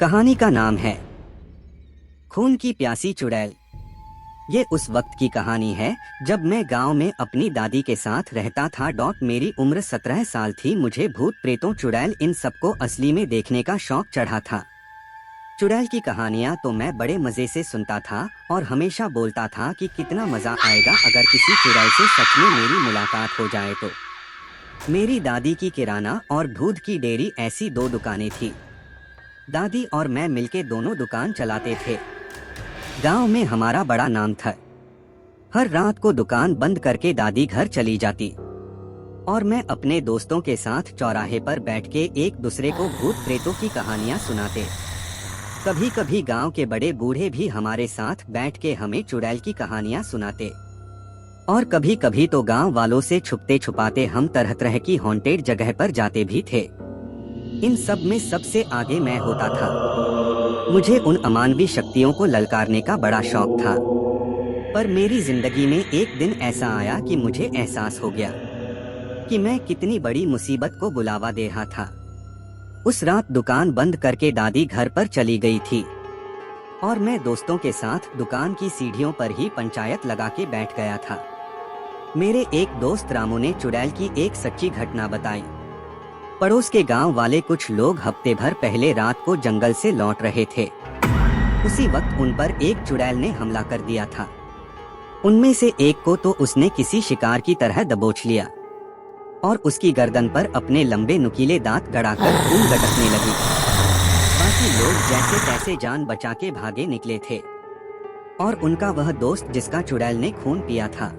कहानी का नाम है खून की प्यासी चुड़ैल। ये उस वक्त की कहानी है जब मैं गांव में अपनी दादी के साथ रहता था। मेरी उम्र 17 साल थी। मुझे भूत प्रेतों चुड़ैल इन सबको असली में देखने का शौक चढ़ा था। चुड़ैल की कहानियां तो मैं बड़े मजे से सुनता था और हमेशा बोलता था कि कितना मजा आएगा अगर किसी चुड़ैल से सच में मेरी मुलाकात हो जाए तो। मेरी दादी की किराना और दूध की डेयरी ऐसी दो दुकानें थी। दादी और मैं मिलके दोनों दुकान चलाते थे। गांव में हमारा बड़ा नाम था। हर रात को दुकान बंद करके दादी घर चली जाती और मैं अपने दोस्तों के साथ चौराहे पर बैठ के एक दूसरे को भूत प्रेतों की कहानियां सुनाते। कभी कभी गांव के बड़े बूढ़े भी हमारे साथ बैठ के हमें चुड़ैल की कहानियां सुनाते और कभी कभी तो गांव वालों से छुपते छुपाते हम तरह तरह की हॉन्टेड जगह पर जाते भी थे। इन सब में सबसे आगे मैं होता था। मुझे उन अमानवीय शक्तियों को ललकारने का बड़ा शौक था। पर मेरी जिंदगी में एक दिन ऐसा आया कि मुझे एहसास हो गया कि मैं कितनी बड़ी मुसीबत को बुलावा दे रहा था। उस रात दुकान बंद करके दादी घर पर चली गई थी और मैं दोस्तों के साथ दुकान की सीढ़ियों पर ही पंचायत लगा के बैठ गया था। मेरे एक दोस्त रामू ने चुड़ैल की एक सच्ची घटना बताई। पड़ोस के गांव वाले कुछ लोग हफ्ते भर पहले रात को जंगल से लौट रहे थे। उसी वक्त उन पर एक चुड़ैल ने हमला कर दिया था। उनमें से एक को तो उसने किसी शिकार की तरह दबोच लिया और उसकी गर्दन पर अपने लंबे नुकीले दांत गड़ाकर खून गटकने लगी। बाकी लोग जैसे तैसे जान बचा के भागे निकले थे और उनका वह दोस्त जिसका चुड़ैल ने खून पिया था,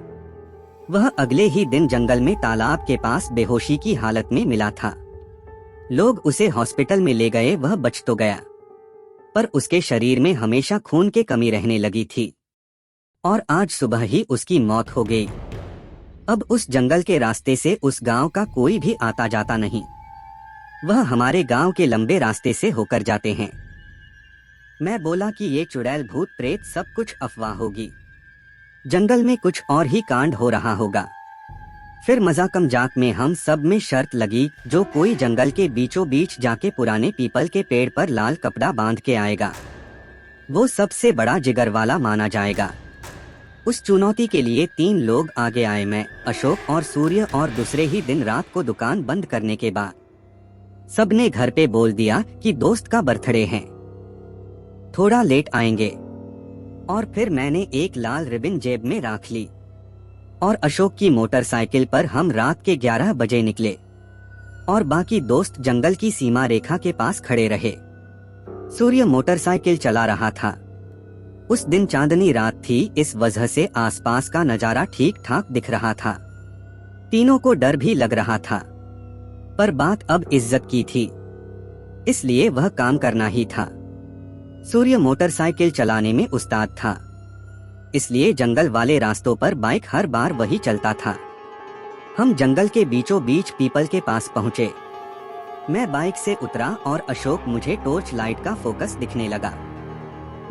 वह अगले ही दिन जंगल में तालाब के पास बेहोशी की हालत में मिला था। लोग उसे हॉस्पिटल में ले गए। वह बच तो गया पर उसके शरीर में हमेशा खून की कमी रहने लगी थी और आज सुबह ही उसकी मौत हो गई। अब उस जंगल के रास्ते से उस गांव का कोई भी आता जाता नहीं। वह हमारे गांव के लंबे रास्ते से होकर जाते हैं। मैं बोला कि ये चुड़ैल भूत प्रेत सब कुछ अफवाह होगी, जंगल में कुछ और ही कांड हो रहा होगा। फिर मजाक मजाक में हम सब में शर्त लगी, जो कोई जंगल के बीचों बीच जाके पुराने पीपल के पेड़ पर लाल कपड़ा बांध के आएगा, वो सबसे बड़ा जिगर वाला माना जाएगा। उस चुनौती के लिए 3 लोग आगे आए, मैं, अशोक और सूर्य। और दूसरे ही दिन रात को दुकान बंद करने के बाद सबने घर पे बोल दिया कि दोस्त का बर्थडे है, थोड़ा लेट आएंगे। और फिर मैंने एक लाल रिबन जेब में रख ली और अशोक की मोटरसाइकिल पर हम रात के 11 बजे निकले और बाकी दोस्त जंगल की सीमा रेखा के पास खड़े रहे। सूर्य मोटरसाइकिल चला रहा था। उस दिन चांदनी रात थी, इस वजह से आसपास का नजारा ठीक ठाक दिख रहा था। तीनों को डर भी लग रहा था, पर बात अब इज्जत की थी, इसलिए वह काम करना ही था। सूर्य मोटरसाइकिल चलाने में उस्ताद था, इसलिए जंगल वाले रास्तों पर बाइक हर बार वही चलता था। हम जंगल के बीचों बीच पीपल के पास पहुंचे। मैं बाइक से उतरा और अशोक मुझे टॉर्च लाइट का फोकस दिखने लगा।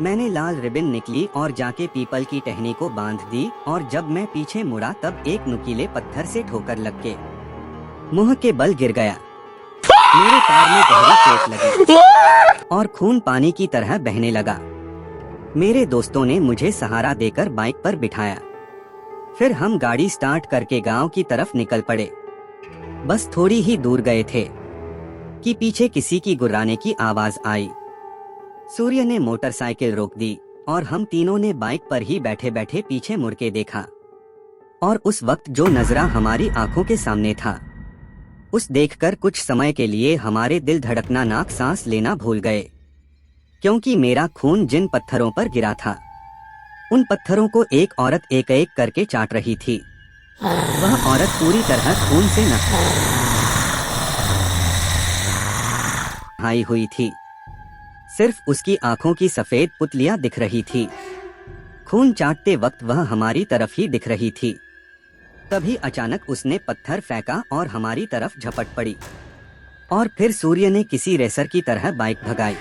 मैंने लाल रिबन निकली और जाके पीपल की टहनी को बांध दी और जब मैं पीछे मुड़ा तब एक नुकीले पत्थर से ठोकर लग के मुंह के बल गिर गया। मेरे पैर में गहरी चोट लगी और खून पानी की तरह बहने लगा। मेरे दोस्तों ने मुझे सहारा देकर बाइक पर बिठाया। फिर हम गाड़ी स्टार्ट करके गांव की तरफ निकल पड़े। बस थोड़ी ही दूर गए थे कि पीछे किसी की गुर्राने की आवाज आई। सूर्य ने मोटरसाइकिल रोक दी और हम तीनों ने बाइक पर ही बैठे बैठे पीछे मुड़ के देखा और उस वक्त जो नजरा हमारी आंखों के सामने था, उस देखकर कुछ समय के लिए हमारे दिल धड़कना, नाक सांस लेना भूल गए, क्योंकि मेरा खून जिन पत्थरों पर गिरा था उन पत्थरों को एक औरत एक एक करके चाट रही थी। वह औरत पूरी तरह खून से नहाई हुई थी, सिर्फ उसकी आंखों की सफेद पुतलियां दिख रही थी। खून चाटते वक्त वह हमारी तरफ ही दिख रही थी। तभी अचानक उसने पत्थर फेंका और हमारी तरफ झपट पड़ी और फिर सूर्य ने किसी रेसर की तरह बाइक भगाई।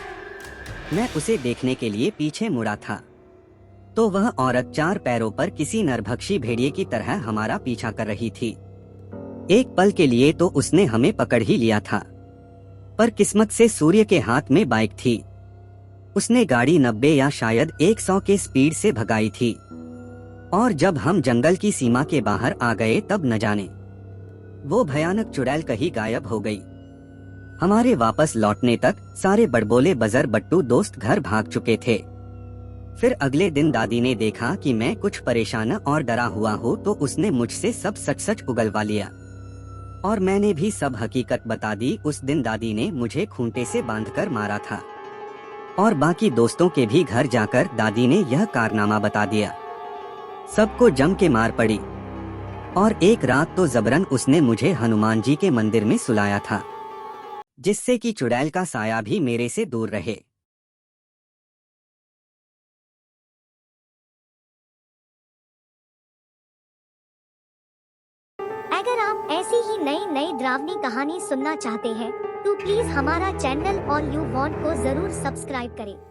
मैं उसे देखने के लिए पीछे मुड़ा था तो वह औरत 4 पैरों पर किसी नरभक्षी भेड़िए की तरह हमारा पीछा कर रही थी। एक पल के लिए तो उसने हमें पकड़ ही लिया था, पर किस्मत से सूर्य के हाथ में बाइक थी उसने गाड़ी 90 या शायद 100 के स्पीड से भगाई थी और जब हम जंगल की सीमा के बाहर आ गए तब न जाने वो भयानक चुड़ैल कहीं गायब हो गई। हमारे वापस लौटने तक सारे बड़बोले बजर बट्टू दोस्त घर भाग चुके थे। फिर अगले दिन दादी ने देखा कि मैं कुछ परेशान और डरा हुआ हूँ तो उसने मुझसे सब सच सच उगलवा लिया और मैंने भी सब हकीकत बता दी। उस दिन दादी ने मुझे खूंटे से बांधकर मारा था और बाकी दोस्तों के भी घर जाकर दादी ने यह कारनामा बता दिया। सबको जम के मार पड़ी और एक रात तो जबरन उसने मुझे हनुमान जी के मंदिर में सुलाया था, जिससे कि चुड़ैल का साया भी मेरे से दूर रहे। अगर आप ऐसी ही नई नई डरावनी कहानी सुनना चाहते हैं तो प्लीज हमारा चैनल ऑल यू वांट को जरूर सब्सक्राइब करें।